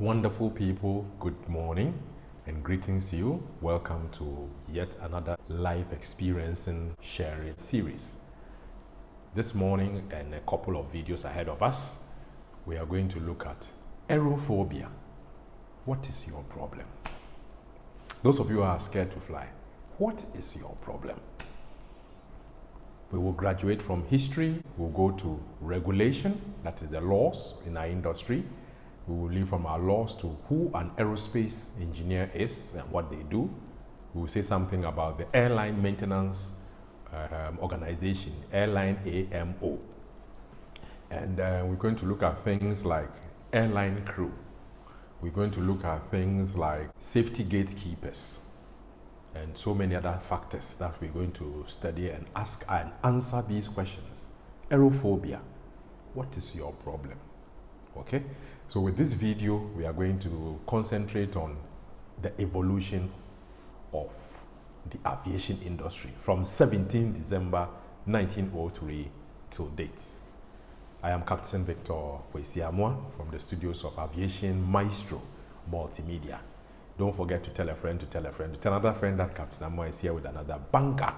Wonderful people, good morning and greetings to you. Welcome to yet another life experiencing sharing series. This morning and a couple of videos ahead of us, we are going to look at aerophobia. What is your problem? Those of you who are scared to fly, what is your problem? We will graduate from history, we'll go to regulation, that is the laws in our industry. We will leave from our laws to who an aerospace engineer is and what they do. We will say something about the airline maintenance organization, airline AMO. And we're going to look at things like airline crew. We're going to look at things like safety gatekeepers and so many other factors that we're going to study and ask and answer these questions. Aerophobia, what is your problem? Okay, so with this video, we are going to concentrate on the evolution of the aviation industry from 17 December 1903 till date. I am Captain Amoah from the studios of Aviation Maestro Multimedia. Don't forget to tell a friend to tell a friend to tell another friend that Captain Amoah is here with another banker.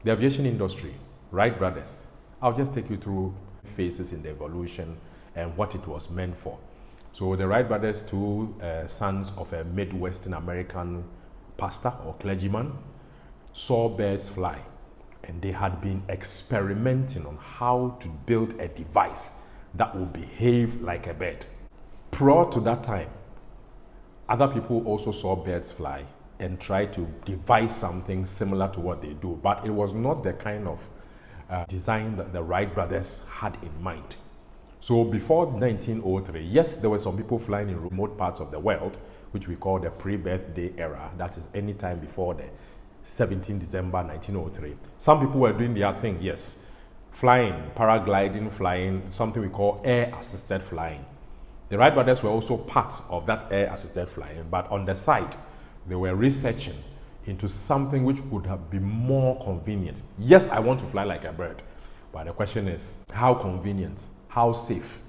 The aviation industry, Wright brothers. I'll just take you through phases in the evolution and what it was meant for. So the Wright brothers, two sons of a Midwestern American pastor or clergyman, saw birds fly, and they had been experimenting on how to build a device that would behave like a bird. Prior to that time, other people also saw birds fly and tried to devise something similar to what they do, but it was not the kind of design that the Wright brothers had in mind. So before 1903, yes, there were some people flying in remote parts of the world, which we call the pre-birthday era. That is any time before the 17 December 1903. Some people were doing their thing, yes. Flying, paragliding, flying, something we call air-assisted flying. The Wright brothers were also part of that air-assisted flying, but on the side, they were researching into something which would have been more convenient. Yes, I want to fly like a bird, but the question is, how convenient, how safe,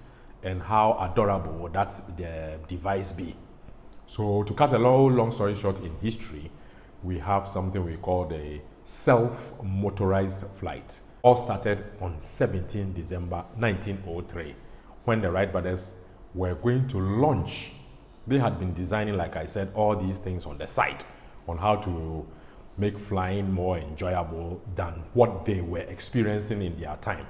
and how adorable would that the device be? So to cut a long story short in history, we have something we call the self-motorized flight. All started on 17 December 1903, when the Wright brothers were going to launch. They had been designing, like I said, all these things on the side on how to make flying more enjoyable than what they were experiencing in their time.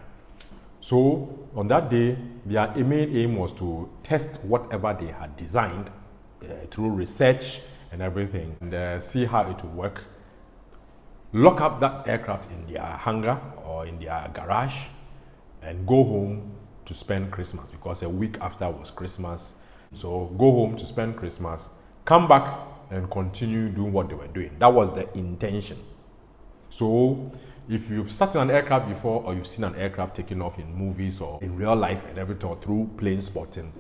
So on that day, their main aim was to test whatever they had designed through research and everything, and see how it would work. Lock up that aircraft in their hangar or in their garage and go home to spend Christmas, because a week after was Christmas. So go home to spend Christmas, come back and continue doing what they were doing. That was the intention. So if you've sat in an aircraft before, or you've seen an aircraft taking off in movies or in real life and everything, or through plane spotting,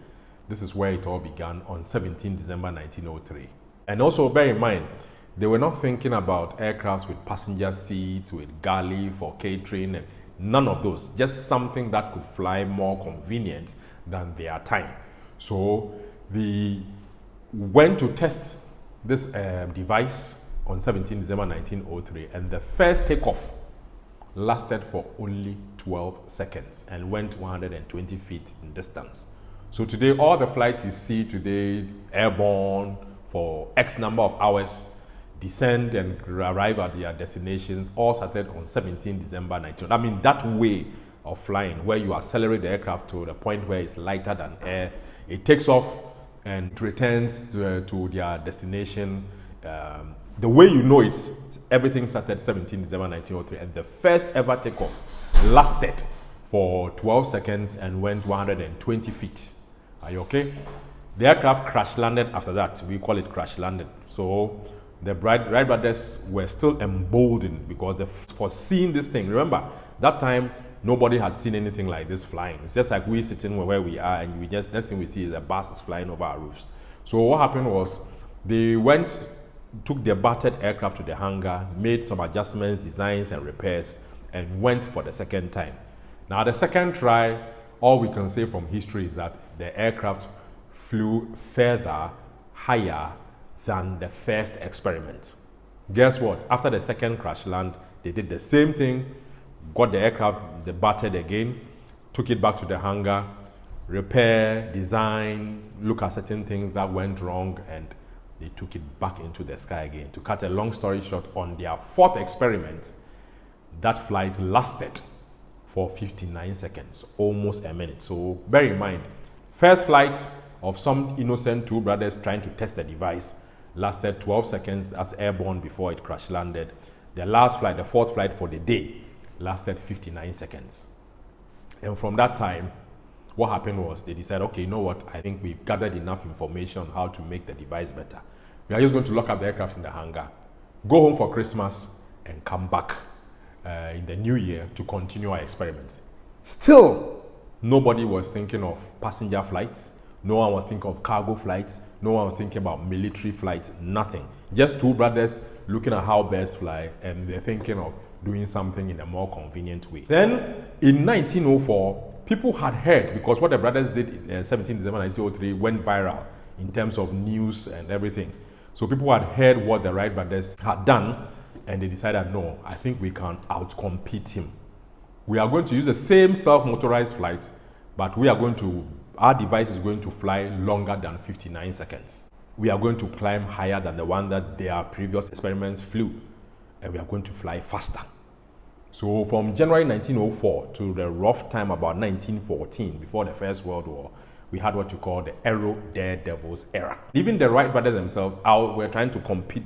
this is where it all began on 17 December 1903. And also bear in mind, they were not thinking about aircrafts with passenger seats, with galley for catering, and none of those. Just something that could fly more convenient than their time. So they went to test this device on 17 December 1903, and the first takeoff lasted for only 12 seconds and went 120 feet in distance. So today, all the flights you see today, airborne for X number of hours, descend and arrive at their destinations, all started on 17 December 1903. I mean, that way of flying, where you accelerate the aircraft to the point where it's lighter than air, it takes off and it returns to their destination. The way you know it, everything started 17 December 1903, and the first ever takeoff lasted for 12 seconds and went 120 feet. Are you okay? The aircraft crash landed after that. We call it crash landed. So the Wright brothers were still emboldened because for seeing this thing. Remember, that time nobody had seen anything like this flying. It's just like we sitting where we are, and next thing we see is a bus is flying over our roofs. So what happened was, they took their battered aircraft to the hangar, made some adjustments, designs, and repairs, and went for the second time. Now, the second try, all we can say from history is that the aircraft flew further, higher than the first experiment. Guess what? After the second crash land, they did the same thing, got the aircraft debatted again, took it back to the hangar, repair, design, look at certain things that went wrong, and they took it back into the sky again. To cut a long story short, on their fourth experiment, that flight lasted for 59 seconds, almost a minute. So bear in mind, first flight of some innocent two brothers trying to test the device lasted 12 seconds as airborne before it crash landed. The last flight, the fourth flight for the day, lasted 59 seconds. And from that time, what happened was they decided, okay, you know what, I think we've gathered enough information on how to make the device better. We are just going to lock up the aircraft in the hangar, go home for Christmas, and come back in the new year to continue our experiments. Still, nobody was thinking of passenger flights. No one was thinking of cargo flights. No one was thinking about military flights, nothing. Just two brothers looking at how birds fly, and they're thinking of doing something in a more convenient way. Then, in 1904, people had heard, because what the brothers did in 17 December 1903 went viral in terms of news and everything. So people had heard what the Wright brothers had done, and they decided, no, I think we can outcompete him. We are going to use the same self-motorized flight, but our device is going to fly longer than 59 seconds. We are going to climb higher than the one that their previous experiments flew, and we are going to fly faster. So from January 1904 to the rough time about 1914, before the First World War, we had what you call the Aero Daredevils era. Even the Wright brothers themselves were trying to compete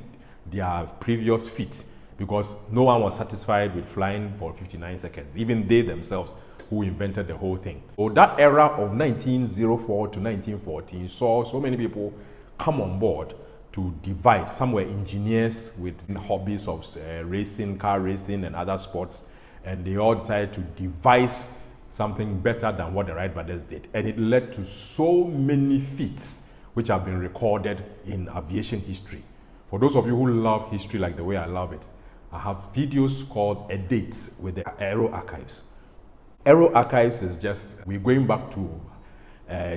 their previous feat, because no one was satisfied with flying for 59 seconds, even they themselves who invented the whole thing. So that era of 1904 to 1914 saw so many people come on board to devise. Some were engineers with hobbies of racing, car racing and other sports, and they all decided to devise something better than what the Wright brothers did. And it led to so many feats which have been recorded in aviation history. For those of you who love history like the way I love it, I have videos called A Date with the Aero archives. Aero archives is just, we're going back to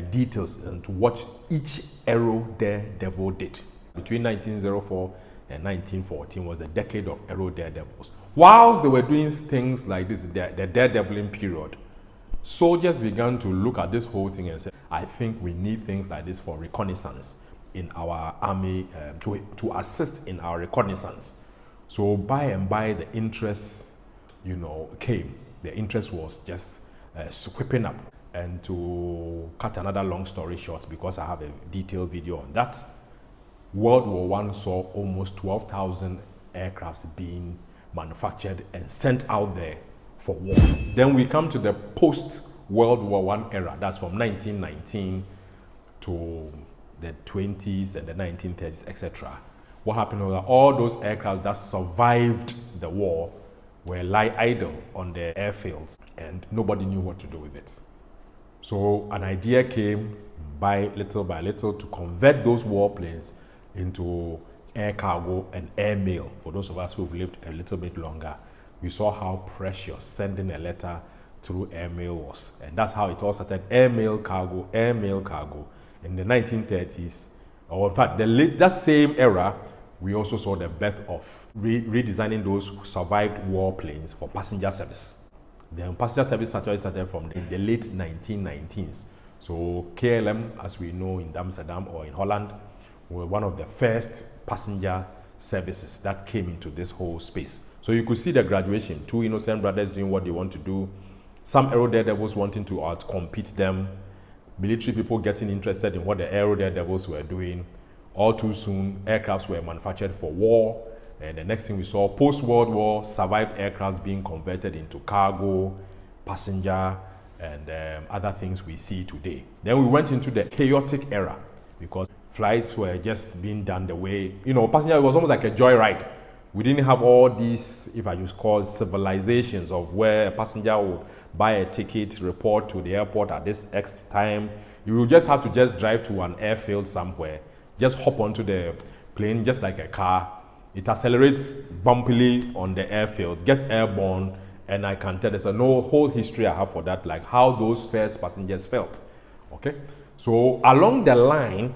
details and to watch each Aero Daredevil did. Between 1904 and 1914 was the decade of Aero Daredevils. Whilst they were doing things like this, the daredeviling period, soldiers began to look at this whole thing and say, I think we need things like this for reconnaissance in our army, to assist in our reconnaissance. So by and by, the interest, came. The interest was just sweeping up. And to cut another long story short, because I have a detailed video on that, World War I saw almost 12,000 aircrafts being manufactured and sent out there for war. Then we come to the post-World War I era. That's from 1919 to the 20s and the 1930s, etc. What happened was that all those aircraft that survived the war were lie idle on the airfields, and nobody knew what to do with it. So an idea came by little to convert those warplanes into air cargo and airmail. For those of us who've lived a little bit longer, we saw how precious sending a letter through airmail was. And that's how it all started, airmail cargo. In the 1930s, or in fact, that same era, we also saw the birth of redesigning those survived warplanes for passenger service. The passenger service started from the late 1990s. So KLM, as we know in Amsterdam or in Holland, were one of the first passenger services that came into this whole space. So you could see the graduation, two innocent brothers doing what they want to do, some Aero Daredevils wanting to outcompete them, military people getting interested in what the Aero Daredevils were doing. All too soon, aircrafts were manufactured for war, and the next thing we saw, post-World War, survived aircrafts being converted into cargo, passenger, and other things we see today. Then we went into the chaotic era, because flights were just being done the way, passenger was almost like a joyride. We didn't have all these, if I use call civilizations, of where a passenger would buy a ticket, report to the airport at this X time. You will just have to just drive to an airfield somewhere, just hop onto the plane just like a car. It accelerates bumpily on the airfield, gets airborne, and I can tell there's no whole history I have for that, like how those first passengers felt. Okay, So along the line,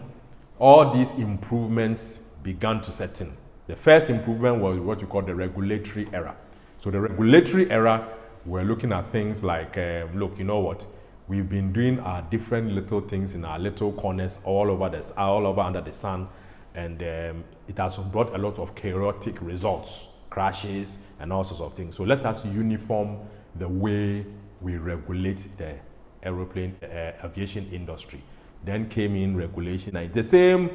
all these improvements began to set in. The first improvement was what you call the regulatory era. So the regulatory era, we're looking at things like, look, you know what? We've been doing our different little things in our little corners all over under the sun, and it has brought a lot of chaotic results, crashes, and all sorts of things. So let us uniform the way we regulate the aviation industry. Then came in regulation. It's the same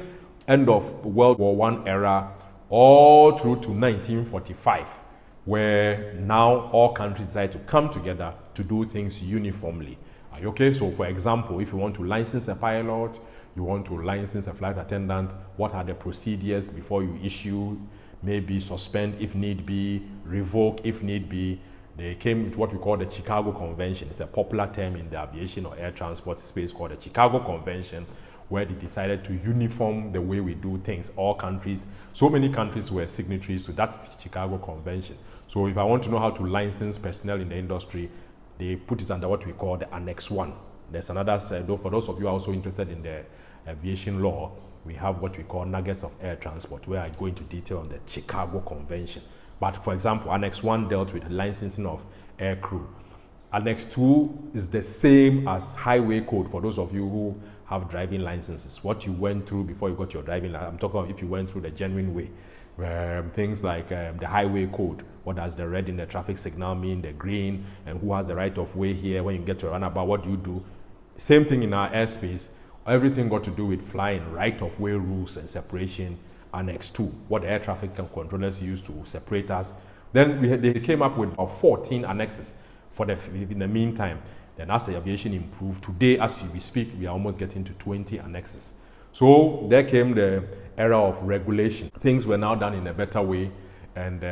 end of World War I era all through to 1945, where now all countries decide to come together to do things uniformly. Are you okay? So for example, if you want to license a pilot, you want to license a flight attendant, what are the procedures before you issue, maybe suspend if need be, revoke if need be. They came with what we call the Chicago Convention. It's a popular term in the aviation or air transport space called the Chicago Convention, where they decided to uniform the way we do things. All countries, so many countries were signatories to that Chicago Convention. So if I want to know how to license personnel in the industry, they put it under what we call the Annex 1. There's another side, for those of you who are also interested in the aviation law, we have what we call nuggets of air transport, where I go into detail on the Chicago Convention. But for example, Annex 1 dealt with licensing of air crew. Annex 2 is the same as highway code for those of you who have driving licenses. What you went through before you got your driving license. I'm talking about if you went through the genuine way. Things like the highway code. What does the red in the traffic signal mean, the green, and who has the right of way here? When you get to a runabout, what do you do? Same thing in our airspace. Everything got to do with flying, right of way rules and separation. Annex 2, what the air traffic controllers use to separate us. Then they came up with about 14 annexes in the meantime. Then as the aviation improved, today as we speak, we are almost getting to 20 annexes. So there came the era of regulation. Things were now done in a better way, and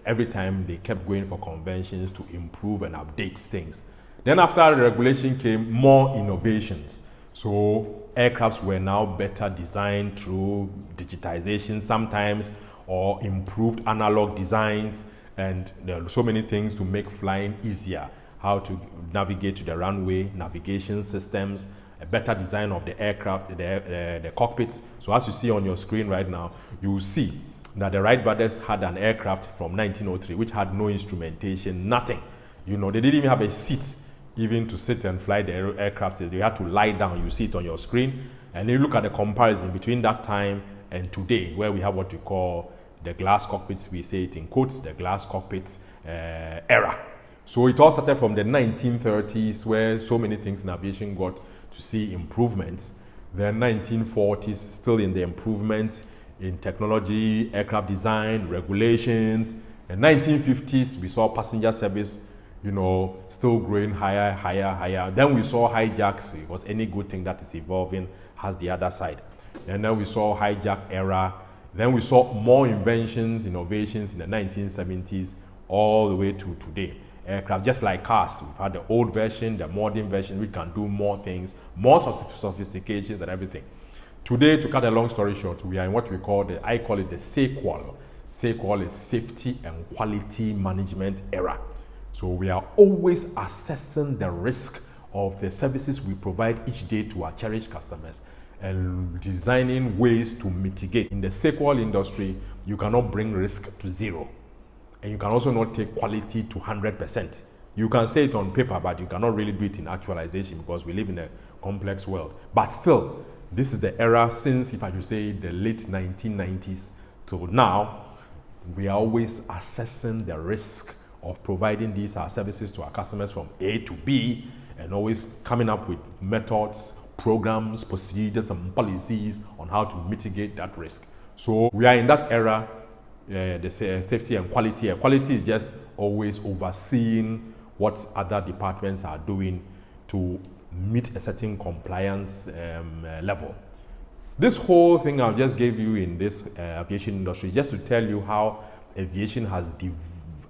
every time they kept going for conventions to improve and update things. Then after the regulation came more innovations. So aircrafts were now better designed through digitization sometimes, or improved analog designs, and there are so many things to make flying easier. How to navigate to the runway, navigation systems, a better design of the aircraft, the cockpits. So as you see on your screen right now, you will see that the Wright brothers had an aircraft from 1903 which had no instrumentation, nothing. You know, they didn't even have a seat even to sit and fly the aircraft. They had to lie down. You see it on your screen. And you look at the comparison between that time and today, where we have what we call the glass cockpits. We say it in quotes, the glass cockpits era. So it all started from the 1930s, where so many things in aviation got to see improvements. The 1940s, still in the improvements in technology, aircraft design, regulations. In 1950s, we saw passenger service, you know, still growing higher, higher, higher. Then we saw hijacks, because any good thing that is evolving has the other side. And then we saw hijack era. Then we saw more inventions, innovations in the 1970s, all the way to today. Aircraft, just like cars, we've had the old version, the modern version, we can do more things, more sophistications and everything. Today, to cut a long story short, we are in what we call I call it the SAQUAL. SAQUAL is Safety and Quality Management era. So we are always assessing the risk of the services we provide each day to our cherished customers and designing ways to mitigate. In the SAQUAL industry, you cannot bring risk to zero. And you can also not take quality to 100%. You can say it on paper, but you cannot really do it in actualization because we live in a complex world. But still, this is the era since, if I should say, the late 1990s till now, we are always assessing the risk of providing these services to our customers from A to B, and always coming up with methods, programs, procedures, and policies on how to mitigate that risk. So we are in that era, the safety and quality. Quality is just always overseeing what other departments are doing to meet a certain compliance level. This whole thing I just gave you in this aviation industry just to tell you how aviation has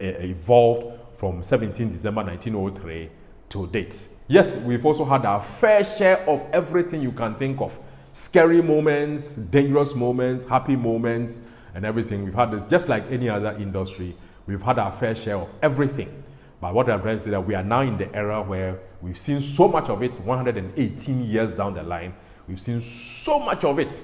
evolved from 17 December 1903 to date. Yes, we've also had our fair share of everything you can think of. Scary moments, dangerous moments, happy moments, and everything. We've had this, just like any other industry, we've had our fair share of everything. But what I'm trying to say is that we are now in the era where we've seen so much of it, 118 years down the line, we've seen so much of it,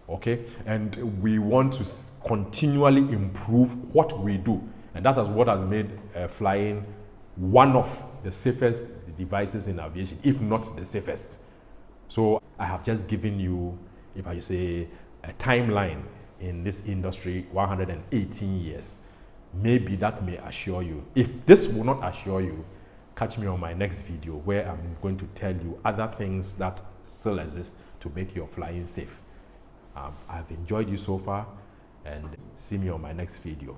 okay? And we want to continually improve what we do. And that is what has made flying one of the safest devices in aviation, if not the safest. So I have just given you, if I say, a timeline in this industry, 118 years. Maybe that may assure you. If this will not assure you, catch me on my next video where I'm going to tell you other things that still exist to make your flying safe. I've enjoyed you so far, and see me on my next video.